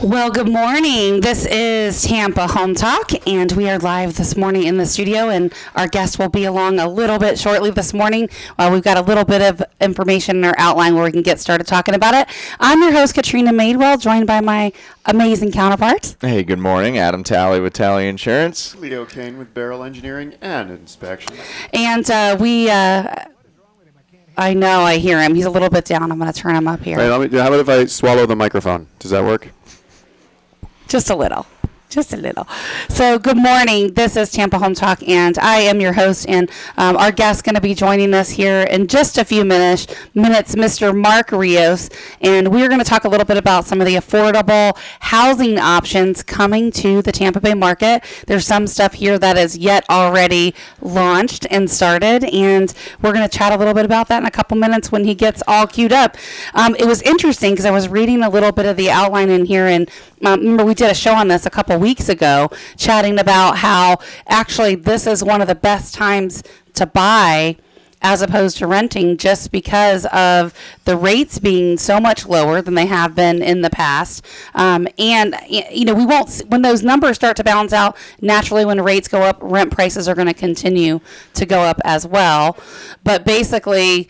Well, good morning. This is Tampa Home Talk, and we are live this morning in the studio, and our guest will be along a little bit shortly this morning. We've got a little bit of information in our outline where we can get started talking about it. I'm your host, Katrina Madewell, joined by my amazing counterparts. Hey, good morning. Adam Talley with Talley Insurance. Leo Kane with Beryl Engineering and Inspection. And I know, I hear him. He's a little bit down. I'm going to turn him up here. Hey, how about if I swallow the microphone? Does that work? Just a little. Just a little. So good morning. This is Tampa Home Talk, and I am your host, and our guest going to be joining us here in just a few minutes, Mr. Mark Rios, and we're going to talk a little bit about some of the affordable housing options coming to the Tampa Bay market. There's some stuff here that is yet already launched and started, and we're going to chat a little bit about that in a couple minutes when he gets all queued up. It was interesting because I was reading a little bit of the outline in here, and remember we did a show on this a couple weeks ago chatting about how actually this is one of the best times to buy as opposed to renting, just because of the rates being so much lower than they have been in the past. And you know, we won't, when those numbers start to balance out, naturally when rates go up, rent prices are going to continue to go up as well. But basically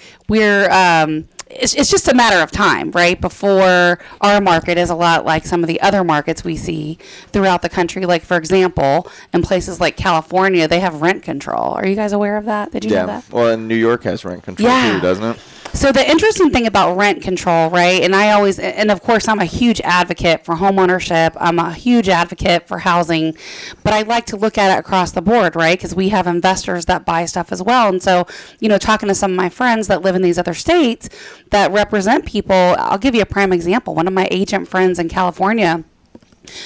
it's just a matter of time, right, before our market is a lot like some of the other markets we see throughout the country. Like, for example, in places like California, they have rent control. Are you guys aware of that? Did you know that? Well, and New York has rent control too, doesn't it? So the interesting thing about rent control, right, and of course I'm a huge advocate for home ownership. I'm a huge advocate for housing, but I like to look at it across the board, right, because we have investors that buy stuff as well. And so, you know, talking to some of my friends that live in these other states that represent people, I'll give you a prime example. One of my agent friends in California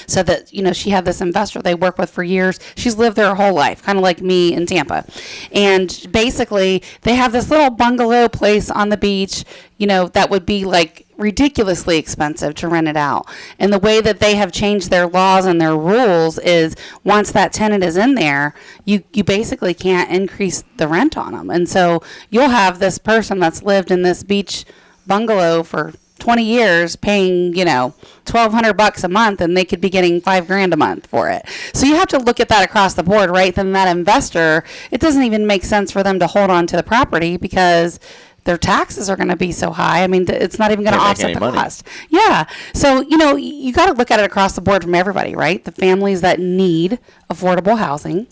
said that, you know, she had this investor they work with for years. She's lived there her whole life, kind of like me in Tampa. And basically, they have this little bungalow place on the beach, you know, that would be like ridiculously expensive to rent it out. And the way that they have changed their laws and their rules is once that tenant is in there, you basically can't increase the rent on them. And so you'll have this person that's lived in this beach bungalow for 20 years paying, you know, $1,200 a month, and they could be getting $5,000 a month for it. So you have to look at that across the board, right? Then that investor, it doesn't even make sense for them to hold on to the property because their taxes are going to be so high. I mean, it's not even going to offset the cost. Yeah. So, you know, you got to look at it across the board from everybody, right? The families that need affordable housing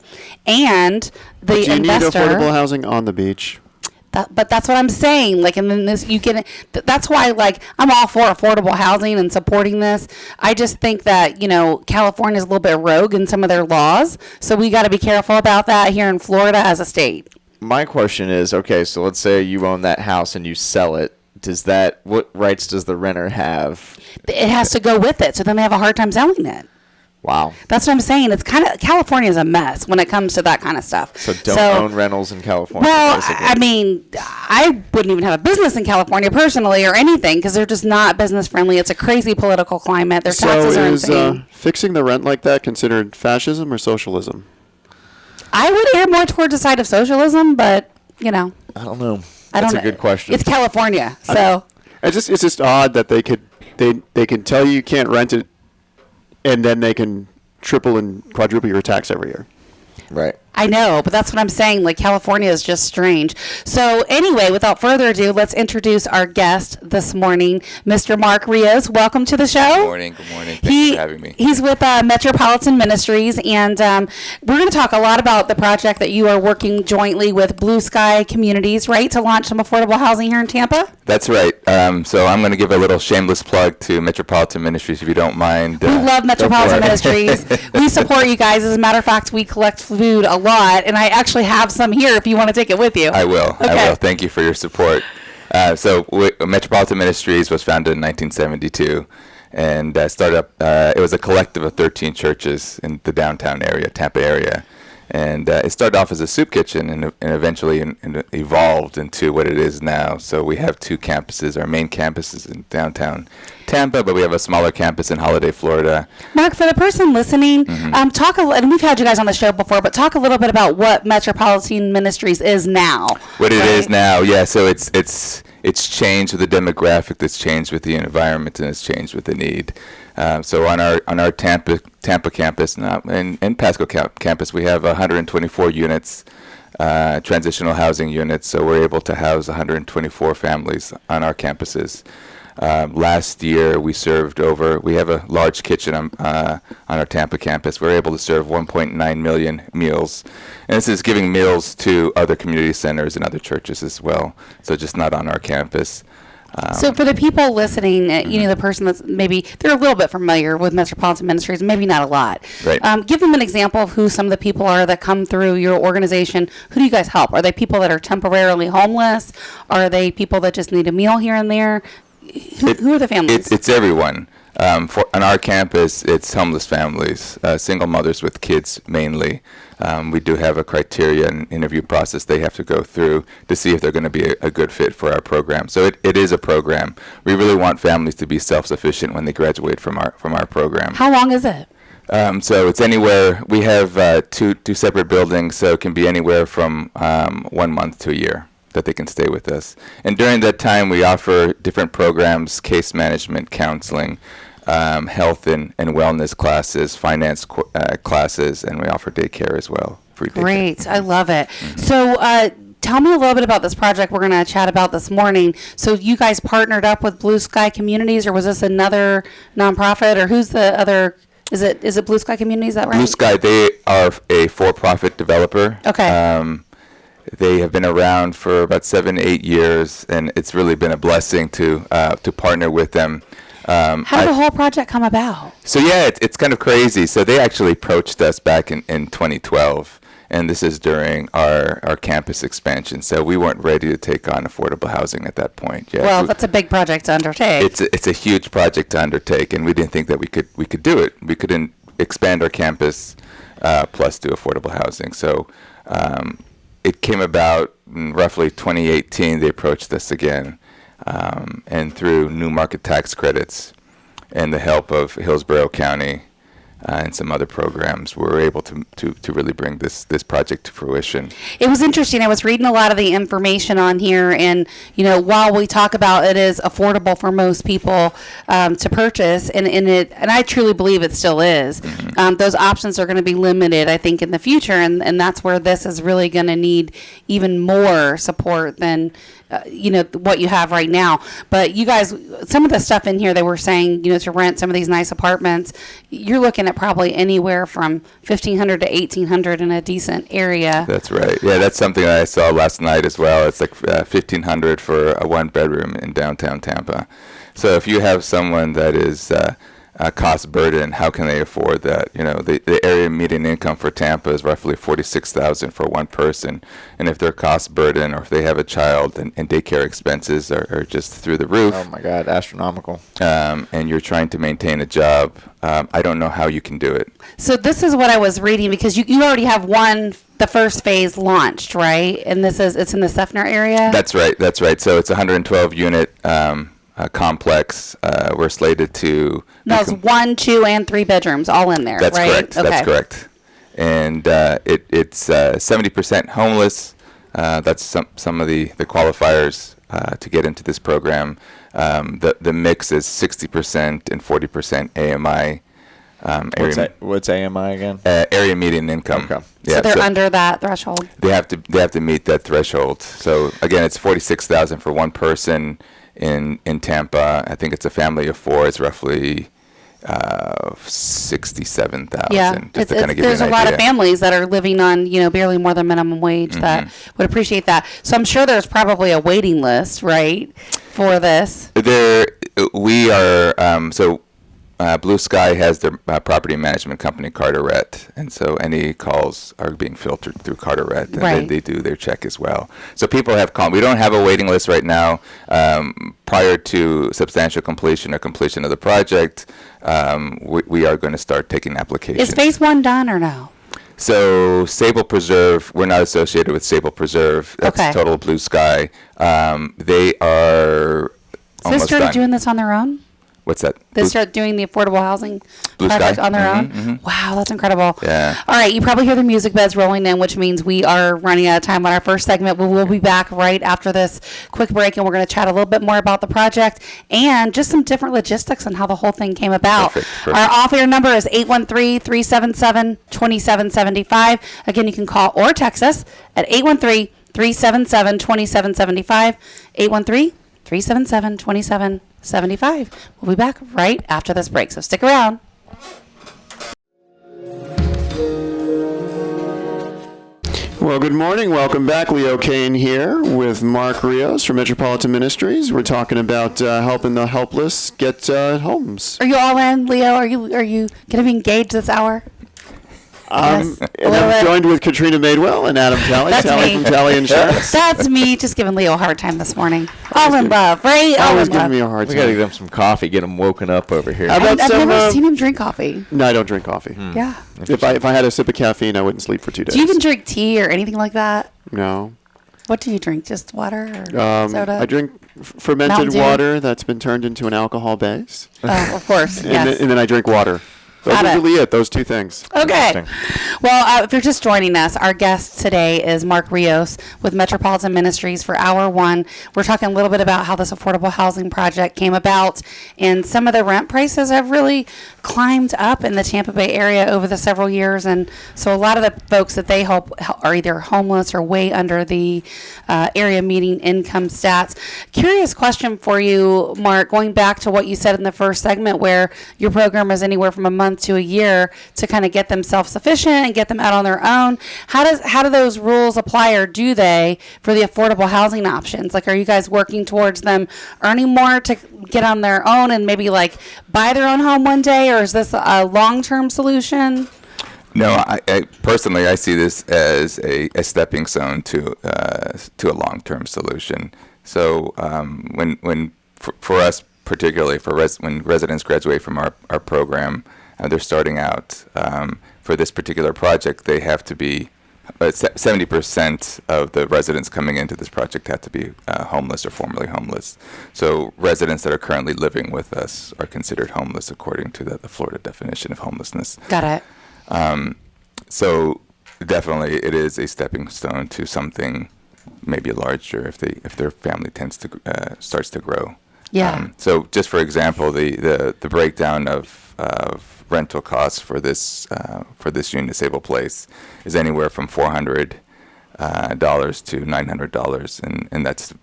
and the investor. Do you need affordable housing on the beach? But that's what I'm saying. Like, and then this, you get, that's why, like, I'm all for affordable housing and supporting this. I just think that, you know, California is a little bit rogue in some of their laws. So we got to be careful about that here in Florida as a state. My question is, okay, so let's say you own that house and you sell it. What rights does the renter have? It has to go with it. So then they have a hard time selling it. Wow. That's what I'm saying. It's kind of, California is a mess when it comes to that kind of stuff. So don't own rentals in California. Well, basically. I mean, I wouldn't even have a business in California personally or anything because they're just not business friendly. It's a crazy political climate. Their taxes are insane. So is fixing the rent like that considered fascism or socialism? I would err more towards the side of socialism, but, you know. I don't know. That's a good question. It's California, so. It's just odd that they can tell you can't rent it, and then they can triple and quadruple your tax every year. Right. I know, but that's what I'm saying. Like, California is just strange. So anyway, without further ado, let's introduce our guest this morning, Mr. Mark Rios. Welcome to the show. Good morning. Good morning. Thanks for having me. He's with Metropolitan Ministries, and we're going to talk a lot about the project that you are working jointly with Blue Sky Communities, right, to launch some affordable housing here in Tampa? That's right. So I'm going to give a little shameless plug to Metropolitan Ministries, if you don't mind. We love Metropolitan Ministries. We support you guys. As a matter of fact, we collect food a lot, and I actually have some here if you want to take it with you. I will. Okay. I will. Thank you for your support. Metropolitan Ministries was founded in 1972 and started up. It was a collective of 13 churches in the downtown area, Tampa area. And it started off as a soup kitchen and eventually evolved into what it is now. So we have two campuses. Our main campus is in downtown Tampa, but we have a smaller campus in Holiday, Florida. Mark, for the person listening, talk and we've had you guys on the show before, but talk a little bit about what Metropolitan Ministries is now. What it is now, yeah. So it's it's changed with the demographic, it's changed with the environment, and it's changed with the need. So on our Tampa campus and Pasco campus, we have 124 units, transitional housing units. So we're able to house 124 families on our campuses. Last year, we have a large kitchen on our Tampa campus. We're able to serve 1.9 million meals. And this is giving meals to other community centers and other churches as well. So just not on our campus. So for the people listening, the person that's maybe they're a little bit familiar with Metropolitan Ministries, maybe not a lot. Right. Give them an example of who some of the people are that come through your organization. Who do you guys help? Are they people that are temporarily homeless? Are they people that just need a meal here and there? Who are the families? It's everyone. On our campus, it's homeless families, single mothers with kids mainly. We do have a criteria and interview process they have to go through to see if they're going to be a good fit for our program. So it is a program. We really want families to be self-sufficient when they graduate from our program. How long is it? So it's anywhere. We have two separate buildings, so it can be anywhere from 1 month to a year that they can stay with us. And during that time, we offer different programs: case management, counseling, health and wellness classes, finance classes, and we offer daycare as well. Free daycare. Great. I love it. So tell me a little bit about this project we're going to chat about this morning. So you guys partnered up with Blue Sky Communities, or was this another nonprofit, or who's the other? Is it Blue Sky Communities? Is that right? Blue Sky, they are a for-profit developer. Okay. They have been around for about 7-8 years, and it's really been a blessing to partner with them. How did the whole project come about? So yeah, it's kind of crazy. So they actually approached us back in 2012, and this is during our campus expansion. So we weren't ready to take on affordable housing at that point yet. Well, that's a big project to undertake. It's a huge project to undertake, and we didn't think that we could do it. We couldn't expand our campus plus do affordable housing. So it came about in roughly 2018. They approached us again, and through new market tax credits and the help of Hillsborough County and some other programs, we were able to really bring this project to fruition. It was interesting. I was reading a lot of the information on here, and while we talk about it is affordable for most people to purchase, and I truly believe it still is. Mm-hmm. Those options are going to be limited, I think, in the future, and that's where this is really going to need even more support than what you have right now. But you guys, some of the stuff in here, they were saying, to rent some of these nice apartments, you're looking at probably anywhere from $1,500 to $1,800 in a decent area. That's right. Yeah, that's something that I saw last night as well. It's like $1,500 for a 1-bedroom in downtown Tampa. So if you have someone that is cost burden, how can they afford that? The area median income for Tampa is roughly $46,000 for one person, and if they're cost burden or if they have a child and daycare expenses are just through the roof. Oh my God, astronomical. And you're trying to maintain a job, I don't know how you can do it. So this is what I was reading, because you already have the first phase launched, right? And it's in the Seffner area? That's right. So it's a 112 unit complex. We're slated to. No, it's 1, 2, and 3 bedrooms all in there. That's right? correct. Okay. That's correct. And it's 70% homeless. That's some of the qualifiers to get into this program. The mix is 60% and 40% AMI. What's AMI again? Area median income. Okay. Yeah, so they're under that threshold. They have to meet that threshold. So again, it's $46,000 for one person in Tampa. I think it's a family of 4. It's roughly $67,000. Yeah, there's a lot of families that are living on barely more than minimum wage that would appreciate that. So I'm sure there's probably a waiting list, right, for this. We are Blue Sky has their property management company, Carteret, and so any calls are being filtered through Carteret, and right. they do their check as well. So people have called. We don't have a waiting list right now. Prior to substantial completion or completion of the project, we are going to start taking applications. Is phase 1 done or no? So Sable Preserve, we're not associated with Sable Preserve. That's okay. Total Blue Sky. They are So almost they started done. doing this on their own? What's that? They start doing the affordable housing Blue project Sky? on their Mhm, own. Wow, that's incredible. Yeah. All right, you probably hear the music beds rolling in, which means we are running out of time on our first segment. But we'll be back right after this quick break, and we're going to chat a little bit more about the project and just some different logistics on how the whole thing came about. Perfect. Our off-air number is 813-377-2775. Again, you can call or text us at 813-377-2775. 813-377-2775. We'll be back right after this break, so stick around. Well, good morning. Welcome back. Leo Kane here with Mark Rios from Metropolitan Ministries. We're talking about helping the helpless get homes. Are you all in, Leo? Are you going to be engaged this hour? Yes, a And little I'm bit. joined with Katrina Madewell and Adam Talley. That's Talley me. from Talley Insurance. That's me just giving Leo a hard time this morning. All in love, right? All Always in giving love. me a hard We got to time. get him some coffee, get him woken up over here. How about I've some, never seen him drink coffee. No, I don't drink coffee. Yeah. If I had a sip of caffeine, I wouldn't sleep for 2 days. Do you even drink tea or anything like that? No. What do you drink? Just water or soda? I drink fermented Mountain Dew? water that's been turned into an alcohol base. Oh, of course. And, Yes. then I drink water. Those Got are it. really it, those two things. Okay. Interesting. Well, if you're just joining us, our guest today is Mark Rios with Metropolitan Ministries for Hour One. We're talking a little bit about how this affordable housing project came about, and some of the rent prices have really climbed up in the Tampa Bay area over the several years. And so a lot of the folks that they help are either homeless or way under the area median income stats. Curious question for you, Mark, going back to what you said in the first segment where your program is anywhere from a month to a year to kind of get them self-sufficient and get them out on their own. How do those rules apply, or do they, for the affordable housing options? Like, are you guys working towards them earning more to get on their own and maybe like buy their own home one day, or is this a long-term solution? No, I personally, I see this as a stepping stone to a long-term solution. So for us, particularly when residents graduate from our program, they're starting out. For this particular project, they have to be 70% of the residents coming into this project have to be homeless or formerly homeless. So residents that are currently living with us are considered homeless according to the Florida definition of homelessness. Got it. So definitely, it is a stepping stone to something maybe larger if their family starts to grow. Yeah. So just for example, the breakdown of rental costs for this unit disabled place is anywhere from $400 to $900, and that's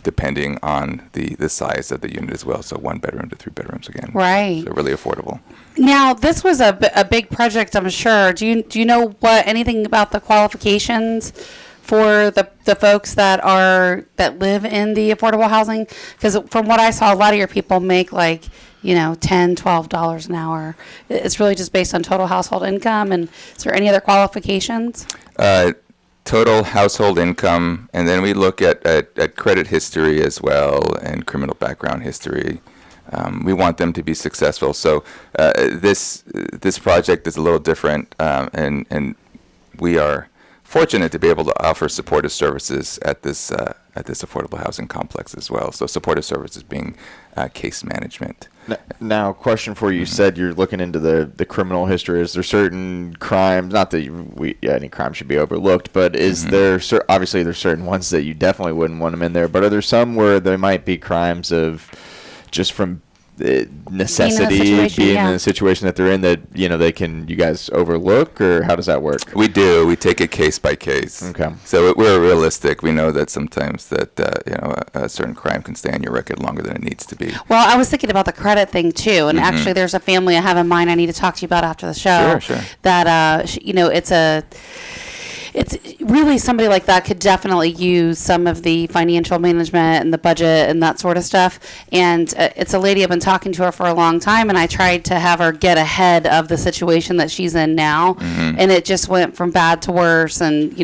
depending on the size of the unit as well. So 1 bedroom to 3 bedrooms again. Right. So really affordable. Now, this was a big project, I'm sure. Do you know anything about the qualifications for the folks that live in the affordable housing? Because from what I saw, a lot of your people make like, $10, $12 an hour. It's really just based on total household income. And is there any other qualifications? Total household income, and then we look at credit history as well and criminal background history. We want them to be successful. So this project is a little different, and we are fortunate to be able to offer supportive services at this affordable housing complex as well. So supportive services being case management. Now, question for you. You said you're looking into the criminal history. Is there certain crimes, not that any crime should be overlooked, but is there, obviously there's certain ones that you definitely wouldn't want them in there, but are there some where there might be crimes of just from necessity, being in the situation that they're in, that you guys overlook, or how does that work? We do. We take it case by case. Okay. So we're realistic. We know that sometimes that a certain crime can stay on your record longer than it needs to be. Well, I was thinking about the credit thing too, and actually, there's a family I have in mind I need to talk to you about after the show. Sure. That it's really somebody like that could definitely use some of the financial management and the budget and that sort of stuff. And it's a lady, I've been talking to her for a long time, and I tried to have her get ahead of the situation that she's in now. And it just went from bad to worse, and,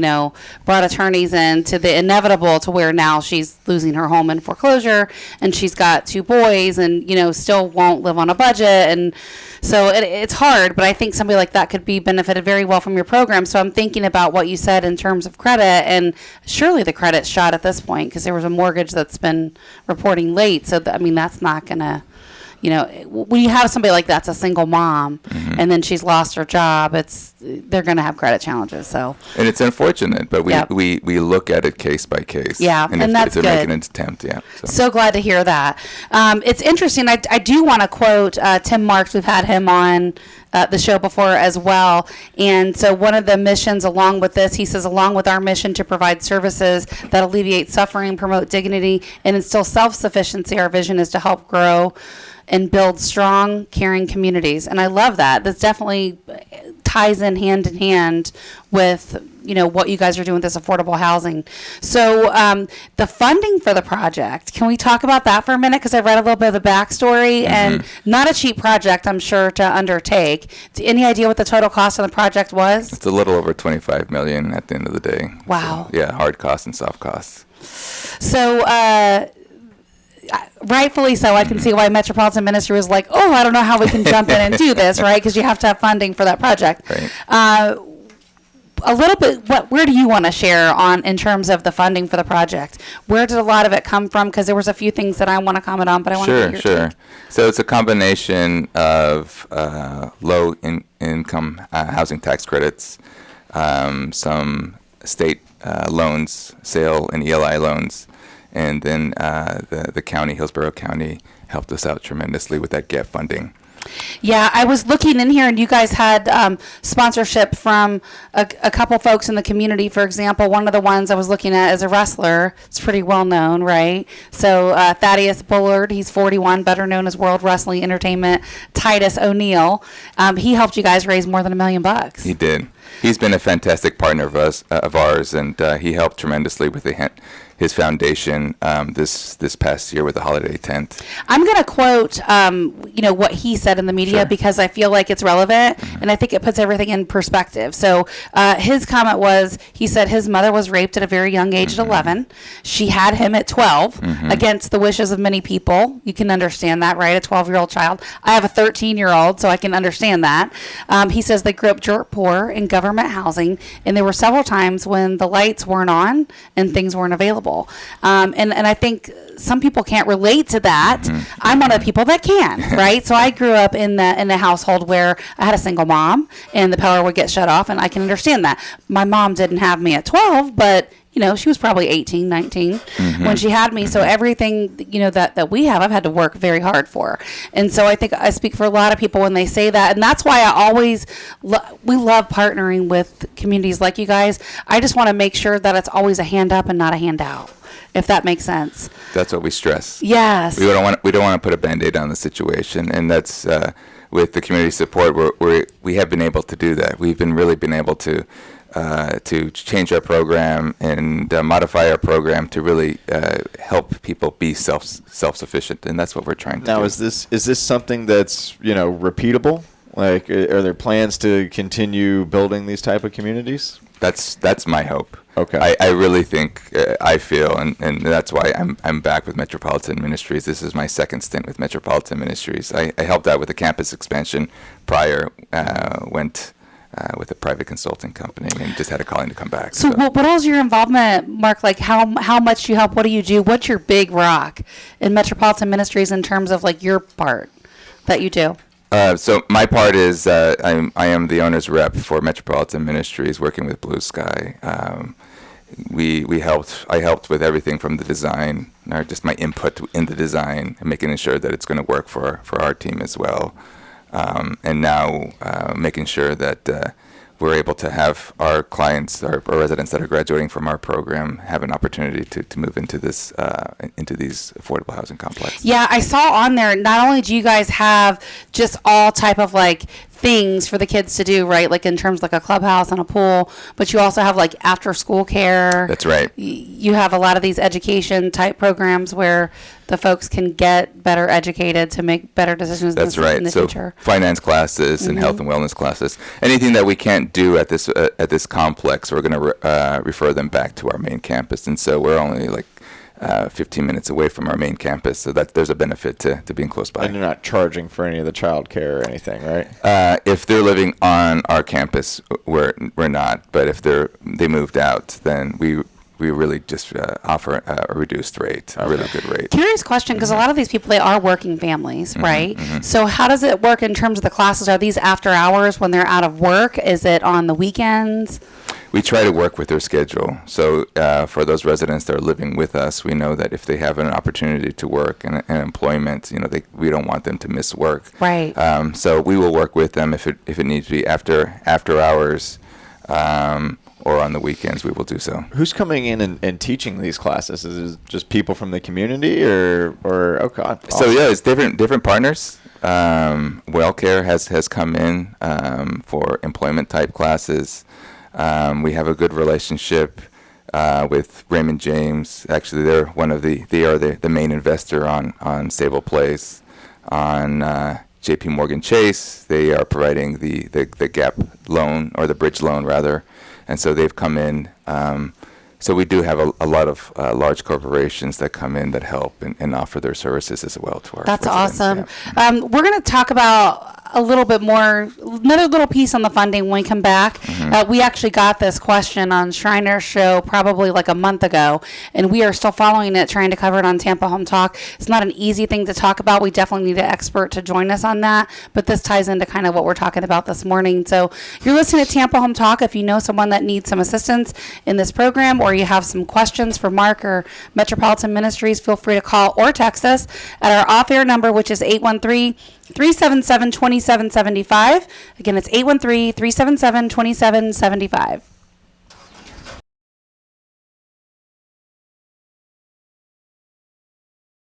brought attorneys in to the inevitable, to where now she's losing her home in foreclosure, and she's got 2 boys, and, still won't live on a budget. And so it's hard, but I think somebody like that could be benefited very well from your program. So I'm thinking about what you said in terms of credit, and surely the credit's shot at this point, because there was a mortgage that's been reporting late. So that's not gonna, when you have somebody like that's a single mom and then she's lost her job, they're going to have credit challenges. So, and it's unfortunate, but we look at it case by case. Yeah, and if that's good. Making an attempt. Yeah. So glad to hear that. It's interesting. I do want to quote Tim Marks. We've had him on the show before as well. And so one of the missions along with this, he says, along with our mission to provide services that alleviate suffering, promote dignity, and instill self-sufficiency, our vision is to help grow and build strong, caring communities. And I love that. This definitely ties in hand with what you guys are doing with this affordable housing. So the funding for the project, can we talk about that for a minute? Because I read a little bit of the backstory and not a cheap project, I'm sure, to undertake. Any idea what the total cost of the project was? It's a little over $25 million at the end of the day. Wow. So, yeah, hard costs and soft costs. So rightfully so, I can see why Metropolitan Ministry was like, oh, I don't know how we can jump in and do this, right? Because you have to have funding for that project. Right. A little bit, where do you want to share in terms of the funding for the project? Where did a lot of it come from? Because there was a few things that I want to comment on, but I want to hear your take. So it's a combination of low income housing tax credits, some state loans, sale and ELI loans, and then the county, Hillsborough County, helped us out tremendously with that GAP funding. Yeah, I was looking in here, and you guys had sponsorship from a couple folks in the community. For example, one of the ones I was looking at is a wrestler. It's pretty well known, right? So Thaddeus Bullard, he's 41, better known as World Wrestling Entertainment. Titus O'Neill, he helped you guys raise more than $1 million. He did. He's been a fantastic partner of ours, and he helped tremendously with his foundation this past year with the holiday tent. I'm going to quote what he said in the media because I feel like it's relevant and I think it puts everything in perspective. So his comment was, he said his mother was raped at a very young age at 11. She had him at 12 against the wishes of many people. You can understand that, right? A 12-year-old child. I have a 13-year-old, so I can understand that. He says they grew up dirt poor in government housing, and there were several times when the lights weren't on and things weren't available. And I think some people can't relate to that. I'm one of the people that can, right? So I grew up in a household where I had a single mom and the power would get shut off, and I can understand that. My mom didn't have me at 12, but she was probably 18, 19 when she had me. So everything, that we have, I've had to work very hard for. And so I think I speak for a lot of people when they say that. And that's why I always, we love partnering with communities like you guys. I just want to make sure that it's always a hand up and not a hand out, if that makes sense. That's what we stress. Yes. We don't want to put a Band-Aid on the situation. And that's, with the community support, we have been able to do that. We've really been able to change our program and modify our program to really help people be self-sufficient, and that's what we're trying to do. Now, is this something that's repeatable? Like, are there plans to continue building these type of communities? That's my hope. Okay. I really think I feel, and that's why I'm back with Metropolitan Ministries. This is my second stint with Metropolitan Ministries. I helped out with the campus expansion prior. Went with a private consulting company and just had a calling to come back. So what was your involvement, Mark? Like how much do you help? What do you do? What's your big rock in Metropolitan Ministries in terms of like your part that you do? So my part is I am the owner's rep for Metropolitan Ministries, working with Blue Sky. I helped with everything from the design, or just my input in the design, and making sure that it's going to work for our team as well. And now making sure that we're able to have our clients, our residents that are graduating from our program, have an opportunity to move into these affordable housing complexes. Yeah, I saw on there, not only do you guys have just all type of like things for the kids to do, right? Like in terms of like a clubhouse and a pool, but you also have like after school care. That's right. You have a lot of these education type programs where the folks can get better educated to make better decisions That's in the so future. Finance classes and health and wellness classes. Anything that we can't do at this complex, we're going to refer them back to our main campus. And so we're only like 15 minutes away from our main campus, so that there's a benefit to being close by. And you're not charging for any of the child care or anything, right? If they're living on our campus, we're not. But if they moved out, then we we really just offer a reduced rate, a really good rate. Curious question, because a lot of these people, they are working families, right? So how does it work in terms of the classes? Are these after hours when they're out of work? Is it on the weekends? We try to work with their schedule. So for those residents that are living with us, we know that if they have an opportunity to work and employment, we don't want them to miss work. Right. So we will work with them if it needs to be after hours, or on the weekends. We will do so. Who's coming in and teaching these classes? Is it just people from the community, or oh god? So yeah, it's different partners. WellCare has come in for employment type classes. We have a good relationship with Raymond James. Actually, they are the main investor on Stable Place. On JP Morgan Chase, they are providing the gap loan, or the bridge loan rather, and so they've come in. So we do have a lot of large corporations that come in that help and offer their services as well to our That's residents. awesome. Yeah. We're going to talk about a little bit more, another little piece on the funding when we come back. We actually got this question on Shriner's show probably like a month ago, and we are still following it, trying to cover it on Tampa Home Talk. It's not an easy thing to talk about. We definitely need an expert to join us on that, but this ties into kind of what we're talking about this morning. So you're listening to Tampa Home Talk. If you know someone that needs some assistance in this program, or you have some questions for Mark or Metropolitan Ministries, feel free to call or text us at our off-air number, which is 813-377-2775. Again, it's 813-377-2775.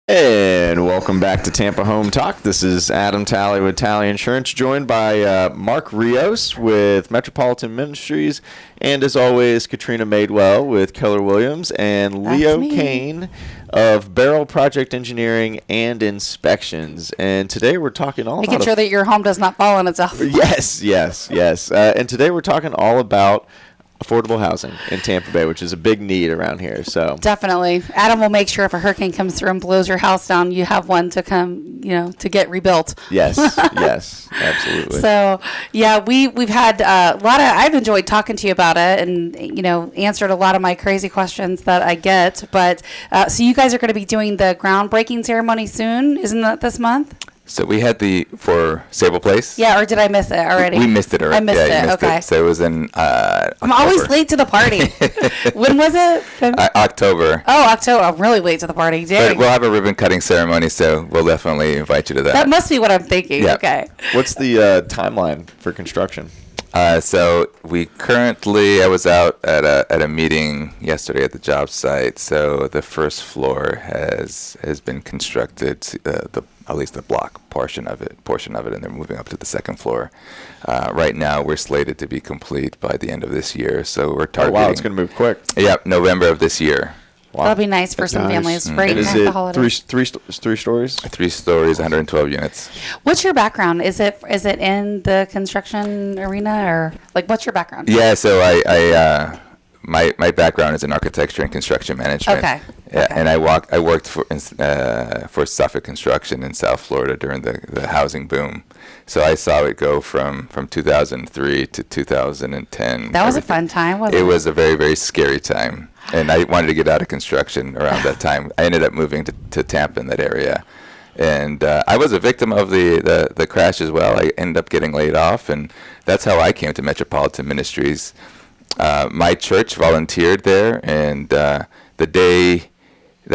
And welcome back to Tampa Home Talk. This is Adam Talley with Talley Insurance, joined by Mark Rios with Metropolitan Ministries, and as always, Katrina Madewell with Keller Williams, and Leo Kane of Beryl Project Engineering and Inspections. And today we're talking all Making about sure that your home does not fall on itself. Yes. And today we're talking all about affordable housing in Tampa Bay, which is a big need around here. So Definitely. Adam will make sure if a hurricane comes through and blows your house down, you have one to come, to get rebuilt. yes, absolutely. So, yeah, we've had a lot of, I've enjoyed talking to you about it and, answered a lot of my crazy questions that I get. But, so you guys are going to be doing the groundbreaking ceremony soon. Isn't that this month? So we had for Stable Place. Yeah, or did I miss it already? We missed it already. I missed you it, missed okay. So it was in October. I'm always late to the party. When was it? October. Oh, October. I'm really late to the party. Dang. But we'll have a ribbon cutting ceremony, so we'll definitely invite you to that. That must be what I'm thinking. Yeah. Okay. What's the timeline for construction? So I was out at a meeting yesterday at the job site. So the first floor has been constructed, at least the block portion of it, and they're moving up to the second floor. Right now, we're slated to be complete by the end of this year. So we're targeting. Oh, wow, it's going to move quick. Yeah, November of this year. Wow. That'll be nice for some nice. families. Right And is after the it holidays. three stories? 3 stories, 112 units. What's your background? Is it in the construction arena, or what's your background? Yeah, so my background is in architecture and construction management. Okay. Yeah, Okay. and I worked for Suffolk Construction in South Florida during the housing boom. So I saw it go from 2003 to 2010. That was a fun time, wasn't it? It was a very, very scary time. And I wanted to get out of construction around that time. I ended up moving to Tampa in that area. And I was a victim of the crash as well. I ended up getting laid off, and that's how I came to Metropolitan Ministries. My church volunteered there, and that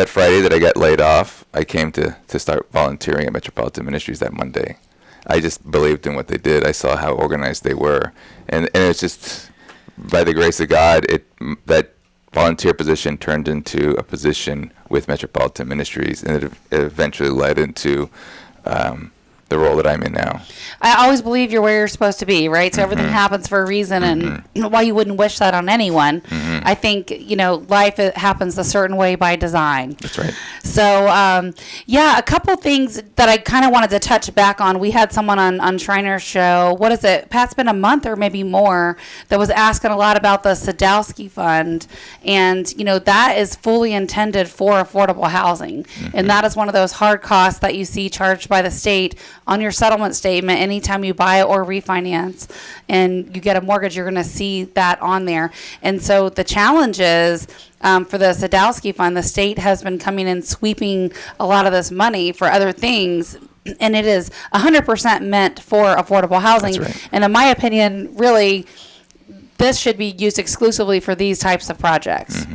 Friday that I got laid off, I came to start volunteering at Metropolitan Ministries that Monday. I just believed in what they did. I saw how organized they were. And it's just, by the grace of God, that volunteer position turned into a position with Metropolitan Ministries, and it eventually led into the role that I'm in now. I always believe you're where you're supposed to be, right? So everything happens for a reason, and while you wouldn't wish that on anyone, I think, life it happens a certain way by design. That's right. So, a couple things that I kind of wanted to touch back on. We had someone on Shriner's show, what is it, Pat, it's been a month or maybe more, that was asking a lot about the Sadowski Fund, and, that is fully intended for affordable housing, and that is one of those hard costs that you see charged by the state on your settlement statement anytime you buy or refinance. and you get a mortgage, you're going to see that on there. And so the challenge is, for the Sadowski Fund, the state has been coming in sweeping a lot of this money for other things, and it is 100% meant for affordable housing. That's right. And in my opinion, really, this should be used exclusively for these types of projects.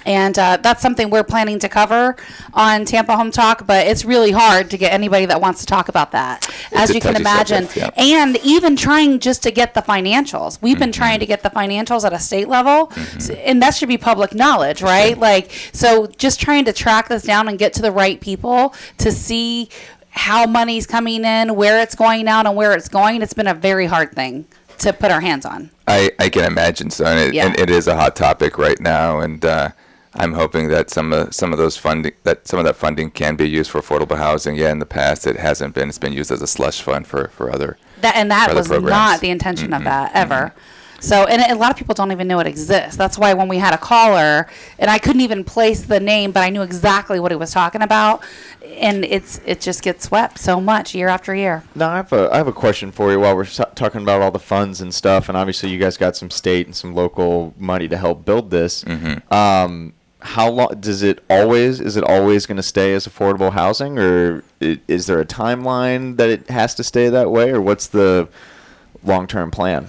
And that's something we're planning to cover on Tampa Home Talk, but it's really hard to get anybody that wants to talk about that, as a you can touchy imagine. subject, yeah. And even trying just to get the financials. We've been trying to get the financials at a state level, and that should be public knowledge, right? Like, so just trying to track this down and get to the right people to see how money's coming in, where it's going out, and where it's going. It's been a very hard thing to put our hands on. I can imagine so, and it is a hot topic right now, and I'm hoping that some of that funding can be used for affordable housing. Yeah, in the past it hasn't been. It's been used as a slush fund for other. That other was programs. not the intention of that ever. So, and a lot of people don't even know it exists. That's why when we had a caller, and I couldn't even place the name, but I knew exactly what he was talking about, and it just gets swept so much year after year. Now, I have a question for you while we're talking about all the funds and stuff, and obviously you guys got some state and some local money to help build this. How long is it always going to stay as affordable housing, or is there a timeline that it has to stay that way, or what's the long-term plan?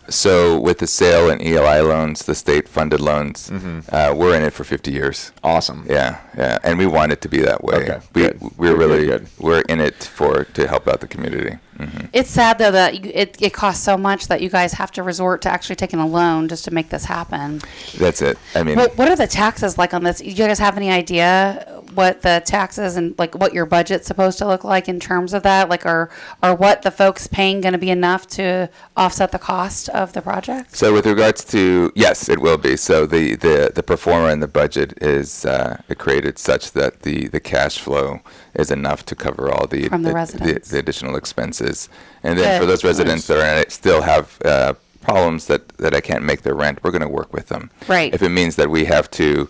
So with the sale and ELI loans, the state-funded loans, we're in it for 50 years. Awesome. Yeah, and we want it to be that way. Okay, good. We're really Good. we're in it to help out the community. It's sad though that it costs so much that you guys have to resort to actually taking a loan just to make this happen. That's it. I mean, What are the taxes like on this? Do you guys have any idea what the taxes and like what your budget's supposed to look like in terms of that? Like, are what the folks paying going to be enough to offset the cost of the project? so with regards to, yes, it will be. So the pro forma in the budget is created such that the cash flow is enough to cover all the From the residents. the additional expenses. And then Good. for those residents that are in it still have problems that I can't make their rent, we're going to work with them. Right. If it means that we have to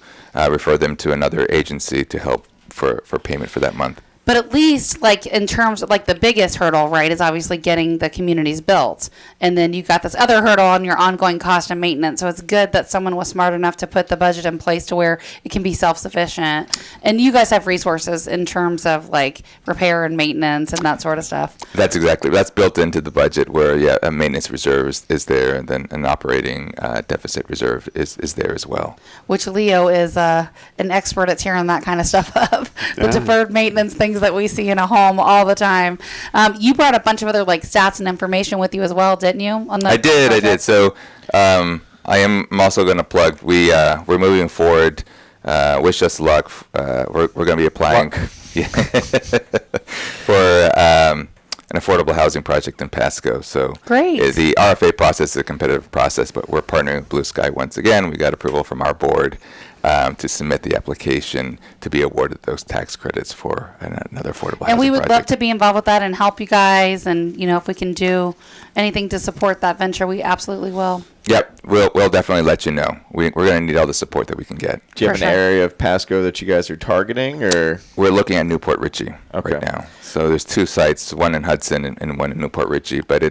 refer them to another agency to help for payment for that month. But at least, like, in terms of, like, the biggest hurdle, right, is obviously getting the communities built. And then you've got this other hurdle on your ongoing cost and maintenance. So it's good that someone was smart enough to put the budget in place to where it can be self-sufficient. And you guys have resources in terms of, like, repair and maintenance and that sort of stuff. That's built into the budget where, a maintenance reserve is there, and then an operating deficit reserve is there as well. Which Leo is an expert at tearing that kind of stuff up. The deferred maintenance things that we see in a home all the time. You brought a bunch of other like stats and information with you as well, didn't you? On the I did. So I'm also going to plug. We're moving forward. Wish us luck. We're going to be applying for an affordable housing project in Pasco. So Great. The RFA process is a competitive process, but we're partnering with Blue Sky once again. We got approval from our board to submit the application to be awarded those tax credits for another affordable housing And we would project. love to be involved with that and help you guys. And, you know, if we can do anything to support that venture, we absolutely will. Yep, we'll definitely let you know. We're going to need all the support that we can get. Do you have For an sure. area of Pasco that you guys are targeting, or? We're looking at Newport Richey Okay. right now. So there's two sites, one in Hudson and one in Newport Richey. But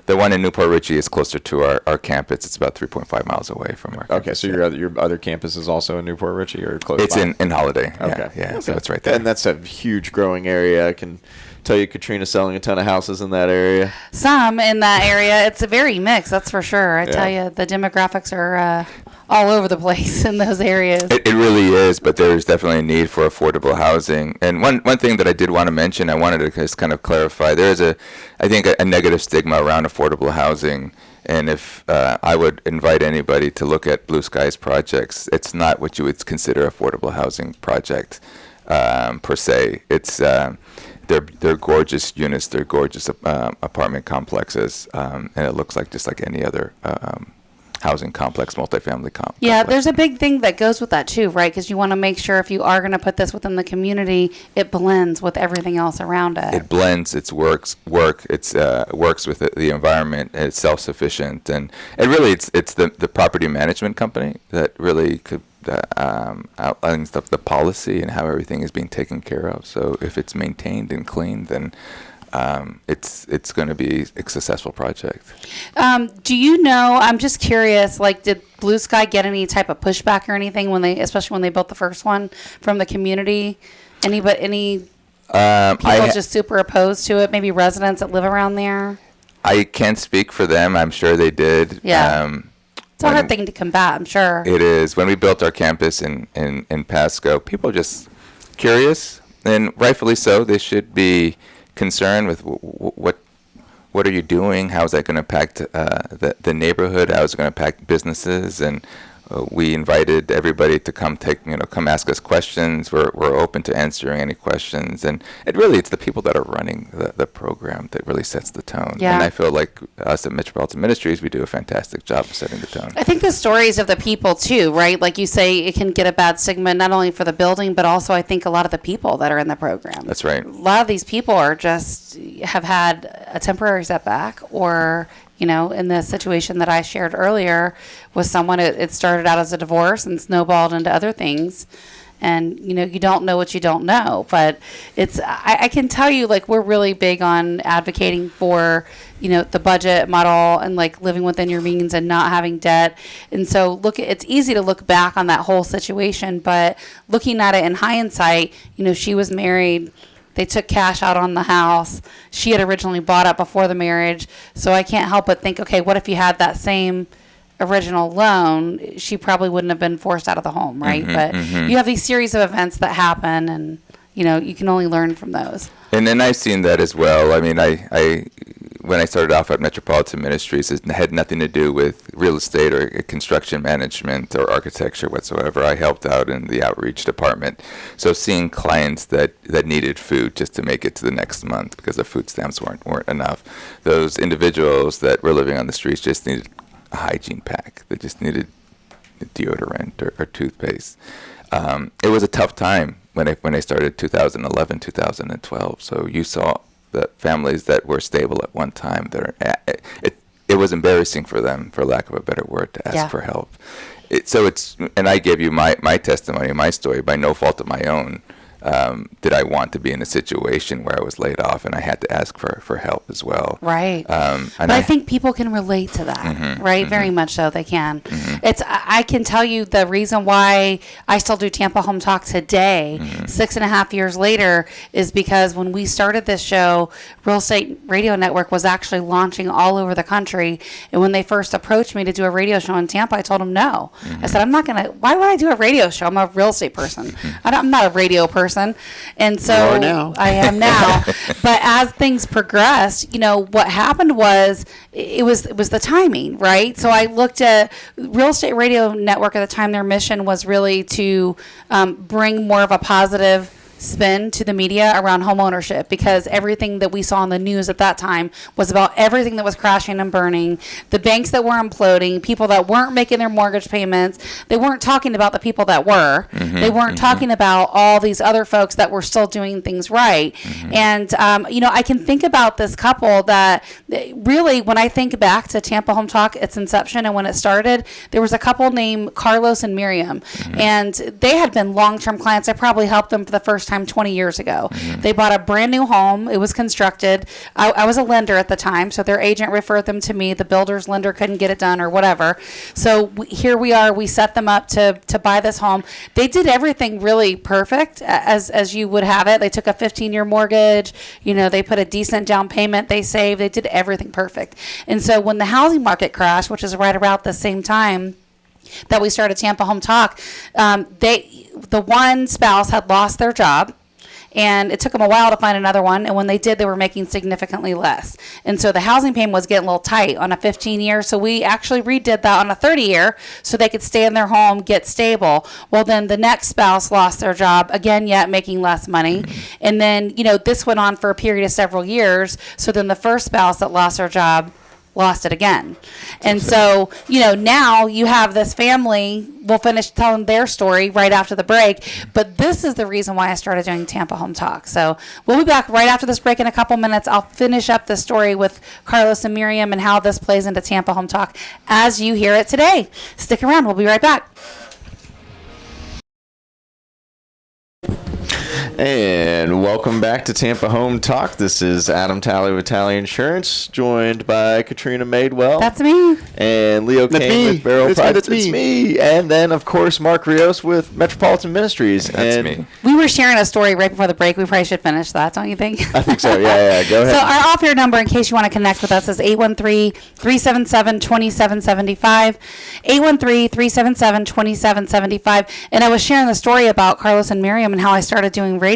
the one in Newport Richey is closer to our campus. It's about 3.5 miles away from our Okay, campus. so your other campus is also in Newport Richey or close It's by? in Holiday. Okay. Yeah. So Okay. it's right there. And that's a huge growing area. I can tell you Katrina's selling a ton of houses in that area. Some in that area. It's a very mixed, that's for sure. I tell you, the demographics are all over the place in those areas. It really is, but there's definitely a need for affordable housing. And one thing that I did want to mention, I wanted to just kind of clarify, there is I think a negative stigma around affordable housing. And if I would invite anybody to look at Blue Sky's projects, it's not what you would consider affordable housing project per se. It's they're gorgeous units, they're gorgeous apartment complexes, and it looks like just like any other housing complex, multifamily complex. Yeah, there's a big thing that goes with that too, right? Because you want to make sure if you are going to put this within the community, it blends with everything else around it. It blends. It works with the environment. It's self-sufficient, and really it's the property management company that really could outlines the policy and how everything is being taken care of. So if it's maintained and clean, then it's going to be a successful project. Do you know, I'm just curious, like, did Blue Sky get any type of pushback or anything especially when they built the first one from the community? Any people just super opposed to it? Maybe residents that live around there? I can't speak for them. I'm sure they did. Yeah. It's a hard thing to combat, I'm sure. It is. When we built our campus in Pasco, people are just curious, and rightfully so. They should be concerned with what are you doing? How is that going to impact the neighborhood? How is it going to impact businesses? And we invited everybody to come ask us questions. We're open to answering any questions, and it's the people that are running the program that really sets the tone. Yeah. And I feel like us at Metropolitan Ministries, we do a fantastic job of setting the tone. I think the stories of the people too, right? Like you say, it can get a bad stigma not only for the building, but also I think a lot of the people that are in the program. That's right. A lot of these people have had a temporary setback, or in the situation that I shared earlier with someone, it started out as a divorce and snowballed into other things. And, you don't know what you don't know. But I can tell you, like, we're really big on advocating for, the budget model and, like, living within your means and not having debt. And so, it's easy to look back on that whole situation. But looking at it in hindsight, she was married. They took cash out on the house. She had originally bought it before the marriage. So I can't help but think, okay, what if you had that same original loan? She probably wouldn't have been forced out of the home, right? But you have these series of events that happen, and, you can only learn from those. And then I've seen that as well. I mean, I when I started off at Metropolitan Ministries, it had nothing to do with real estate or construction management or architecture whatsoever. I helped out in the outreach department. So seeing clients that needed food just to make it to the next month because the food stamps weren't enough. Those individuals that were living on the streets just needed a hygiene pack. They just needed deodorant or toothpaste. It was a tough time when I started 2011, 2012. So you saw the families that were stable at one time. It was embarrassing for them, for lack of a better word, to ask for help. And I gave you my testimony, my story, by no fault of my own. Did I want to be in a situation where I was laid off and I had to ask for help as well? Right. But I think people can relate to that, right? Very much so, they can. I can tell you the reason why I still do Tampa Home Talk today, 6.5 years later, is because when we started this show, Real Estate Radio Network was actually launching all over the country. And when they first approached me to do a radio show in Tampa, I told them no. I said, why would I do a radio show? I'm a real estate person. I'm not a radio person. And so you are now. I am now. But as things progressed, what happened was it was the timing, right? So I looked at Real Estate Radio Network at the time. Their mission was really to bring more of a positive spin to the media around home ownership, because everything that we saw on the news at that time was about everything that was crashing and burning, the banks that were imploding, people that weren't making their mortgage payments. They weren't talking about the people that were. They weren't talking about all these other folks that were still doing things right. And, I can think about this couple that really, when I think back to Tampa Home Talk, its inception and when it started, there was a couple named Carlos and Miriam, and they had been long-term clients. I probably helped them for the first time 20 years ago. They bought a brand new home. It was constructed. I was a lender at the time, so their agent referred them to me. The builder's lender couldn't get it done or whatever. So here we are. We set them up to buy this home. They did everything really perfect, as you would have it. They took a 15-year mortgage. They put a decent down payment. They saved. They did everything perfect. And so when the housing market crashed, which is right around the same time that we started Tampa Home Talk, the one spouse had lost their job, and it took them a while to find another one. And when they did, they were making significantly less. And so the housing payment was getting a little tight on a 15-year. So we actually redid that on a 30-year so they could stay in their home, get stable. Well, then the next spouse lost their job, again, yet making less money. And then, this went on for a period of several years. So then the first spouse that lost their job lost it again. And so, now you have this family. We'll finish telling their story right after the break. But this is the reason why I started doing Tampa Home Talk. So we'll be back right after this break in a couple minutes. I'll finish up the story with Carlos and Miriam and how this plays into Tampa Home Talk as you hear it today. Stick around. We'll be right back. And welcome back to Tampa Home Talk. This is Adam Talley with Talley Insurance, joined by Katrina Madewell. That's me. And Leo That's Kane me. with Beryl It's me, Pride. that's me. It's me. And then, of course, Mark Rios with Metropolitan Ministries. That's and me. We were sharing a story right before the break. We probably should finish that, don't you think? I think so. Yeah. Go ahead. So our off-air number, in case you want to connect with us, is 813-377-2775, 813-377-2775. And I was sharing the story about Carlos and Miriam and how I started doing radio.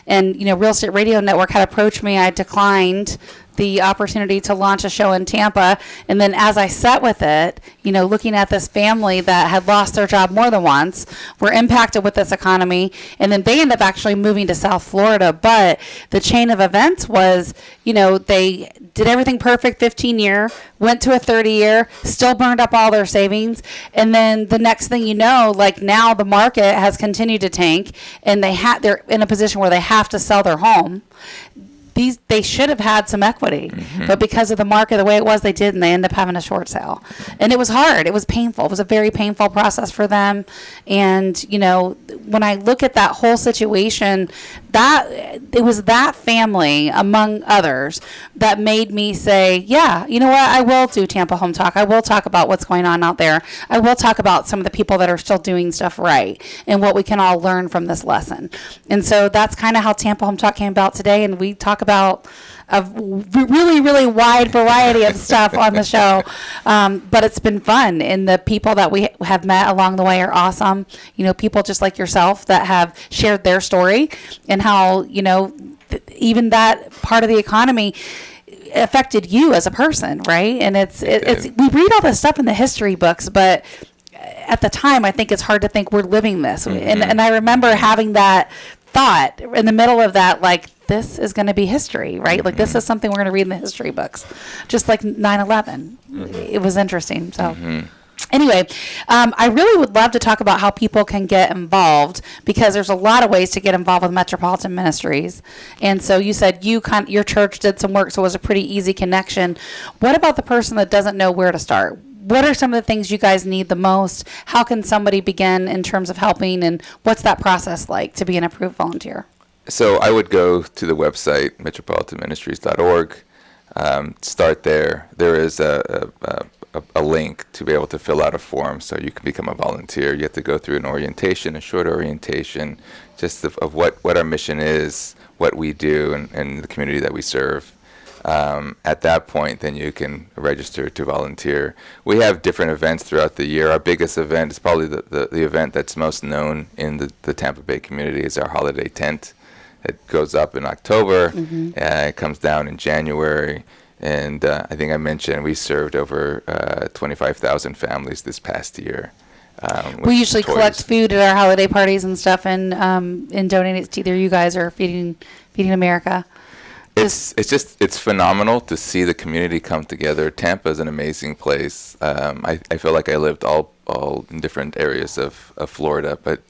And, Real Estate Radio Network had approached me. I declined the opportunity to launch a show in Tampa. And then as I sat with it, looking at this family that had lost their job more than once, were impacted with this economy, and then they ended up actually moving to South Florida. But the chain of events was, they did everything perfect 15-year, went to a 30-year, still burned up all their savings. And then the next thing you know, now the market has continued to tank, and they're in a position where they have to sell their home. They should have had some equity, but because of the market, the way it was, they did, and they ended up having a short sale. And it was hard. It was painful. It was a very painful process for them. And, when I look at that whole situation, it was that family, among others, that made me say, yeah, you know what? I will do Tampa Home Talk. I will talk about what's going on out there. I will talk about some of the people that are still doing stuff right and what we can all learn from this lesson. And so that's kind of how Tampa Home Talk came about today. And we talk about a really, really wide variety of stuff on the show. But it's been fun. And the people that we have met along the way are awesome. People just like yourself that have shared their story and how, even that part of the economy affected you as a person, right? And we read all this stuff in the history books, but at the time, I think it's hard to think we're living this. And I remember having that thought in the middle of that, this is going to be history, right? This is something we're going to read in the history books, just like 9/11. It was interesting. So anyway, I really would love to talk about how people can get involved, because there's a lot of ways to get involved with Metropolitan Ministries. And so you said your church did some work, so it was a pretty easy connection. What about the person that doesn't know where to start? What are some of the things you guys need the most? How can somebody begin in terms of helping, and what's that process like to be an approved volunteer? So I would go to the website, metropolitanministries.org, start there. There is a link to be able to fill out a form so you can become a volunteer. You have to go through an orientation, a short orientation, just of what our mission is, what we do, and the community that we serve. At that point, then you can register to volunteer. We have different events throughout the year. Our biggest event is probably the event that's most known in the Tampa Bay community is our holiday tent. It goes up in October, it comes down in January, and I think I mentioned we served over 25,000 families this past year. We usually collect food at our holiday parties and stuff, and donate it to either you guys or Feeding America. It's phenomenal to see the community come together. Tampa is an amazing place. I feel like I lived all in different areas of Florida, but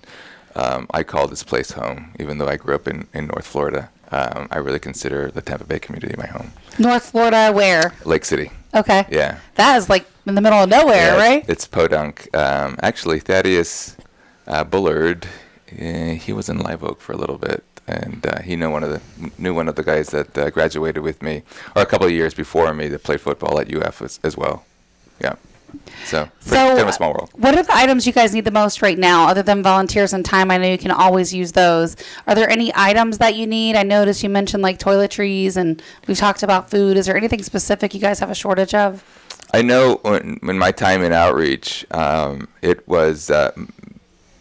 I call this place home, even though I grew up in North Florida. I really consider the Tampa Bay community my home. North Florida, where? Lake City. Okay. Yeah. That is in the middle of nowhere, right? It's Podunk. Actually, Thaddeus Bullard, he was in Live Oak for a little bit. And he knew one of the guys that graduated with me, or a couple of years before me, that played football at UF as well. Yeah. So kind of a small world. What are the items you guys need the most right now, other than volunteers and time? I know you can always use those. Are there any items that you need? I noticed you mentioned toiletries, and we've talked about food. Is there anything specific you guys have a shortage of? I know when my time in outreach, it was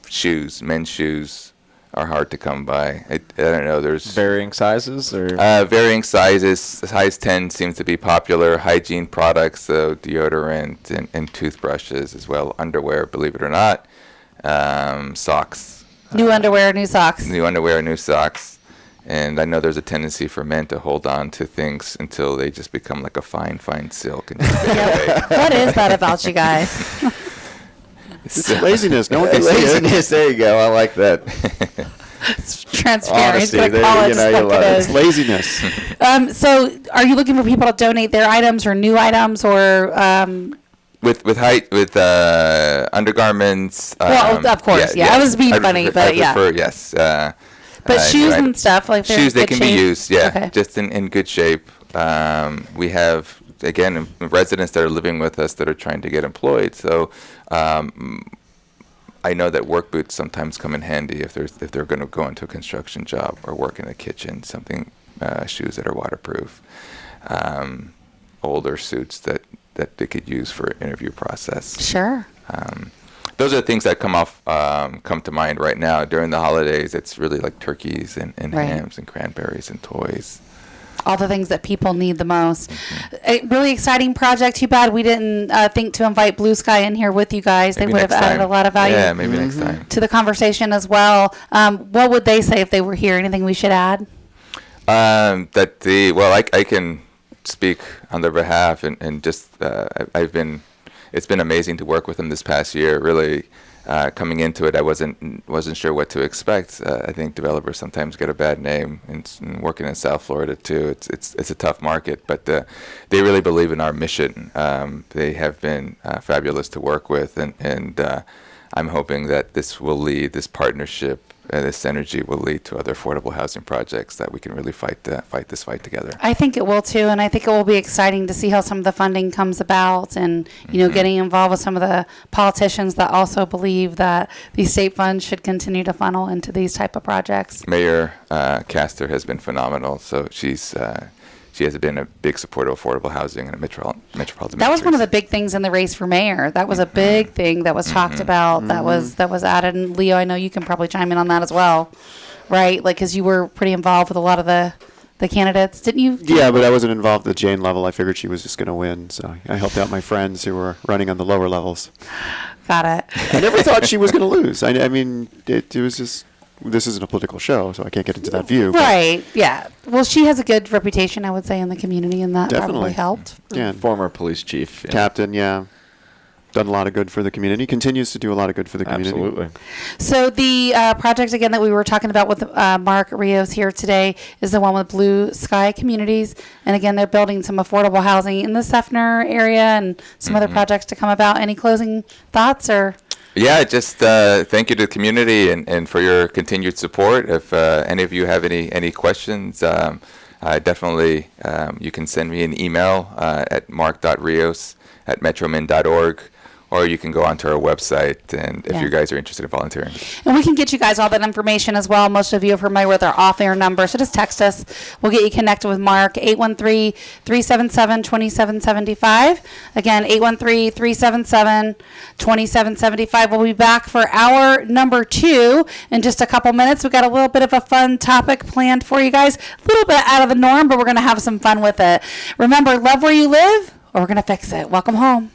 shoes, men's shoes. Are hard to come by. I don't know. There's varying sizes, or varying sizes. Size 10 seems to be popular. Hygiene products, so deodorant and toothbrushes as well. Underwear, believe it or not. Socks. New underwear, new socks. New underwear, new socks. And I know there's a tendency for men to hold on to things until they just become like a fine silk. And What is that about you guys? It's laziness. No one can see it. laziness. There you go. I like that. It's transparent. Honesty, He's gonna call it you just love like it. it It's is. laziness. So, are you looking for people to donate their items or new items, or with undergarments? Well, of course, yeah. I was being funny, but I yeah. prefer, yes. But shoes new and stuff, like they're shoes, in they good can be shape? used, yeah, Okay. just in good shape. We have, again, residents that are living with us that are trying to get employed. So I know that work boots sometimes come in handy if they're going to go into a construction job or work in a kitchen. Shoes that are waterproof, older suits that they could use for interview process. Sure. Those are the things that come to mind right now. During the holidays, it's really like turkeys and Right. hams and cranberries and toys. All the things that people need the most. A really exciting project. Too bad we didn't think to invite Blue Sky in here with you guys. They Maybe would have next added time. a lot of value Yeah, maybe next time. to the conversation as well. What would they say if they were here? Anything we should add? I can speak on their behalf and just it's been amazing to work with them this past year. Really, coming into it, I wasn't sure what to expect. I think developers sometimes get a bad name, and working in South Florida too. It's a tough market, but they really believe in our mission. They have been fabulous to work with, and I'm hoping that this partnership. This synergy will lead to other affordable housing projects that we can really fight this fight together. I think it will too, and I think it will be exciting to see how some of the funding comes about, and getting involved with some of the politicians that also believe that these state funds should continue to funnel into these type of projects. Mayor Castor has been phenomenal. So she has been a big supporter of affordable housing and metropolitan. That was one of the big things in the race for mayor. That was a big thing that was talked about. That was added. And Leo, I know you can probably chime in on that as well, right? Like, because you were pretty involved with a lot of the candidates, didn't you? Yeah, but I wasn't involved at the Jane level. I figured she was just going to win, so I helped out my friends who were running on the lower levels. Got it. I never thought she was going to lose. I mean, it was just. This isn't a political show, so I can't get into that view. Right. Yeah. Well, she has a good reputation, I would say, in the community, and that Definitely. probably helped. Yeah, Former police chief. Yeah. captain, yeah. Done a lot of good for the community. Continues to do a lot of good for the community. Absolutely. So the project, again, that we were talking about with Mark Rios here today is the one with Blue Sky Communities. And again, they're building some affordable housing in the Seffner area and some other projects to come about. Any closing thoughts or... Yeah, just thank you to the community and for your continued support. If any of you have any questions, definitely you can send me an email at mark.rios@metromin.org, or you can go onto our website, and if Yeah. you guys are interested in volunteering. And we can get you guys all that information as well. Most of you are familiar with our off-air number, so just text us. We'll get you connected with Mark, 813-377-2775. Again, 813-377-2775. We'll be back for hour number 2 in just a couple minutes. We've got a little bit of a fun topic planned for you guys. A little bit out of the norm, but we're going to have some fun with it. Remember, love where you live, or we're going to fix it. Welcome home.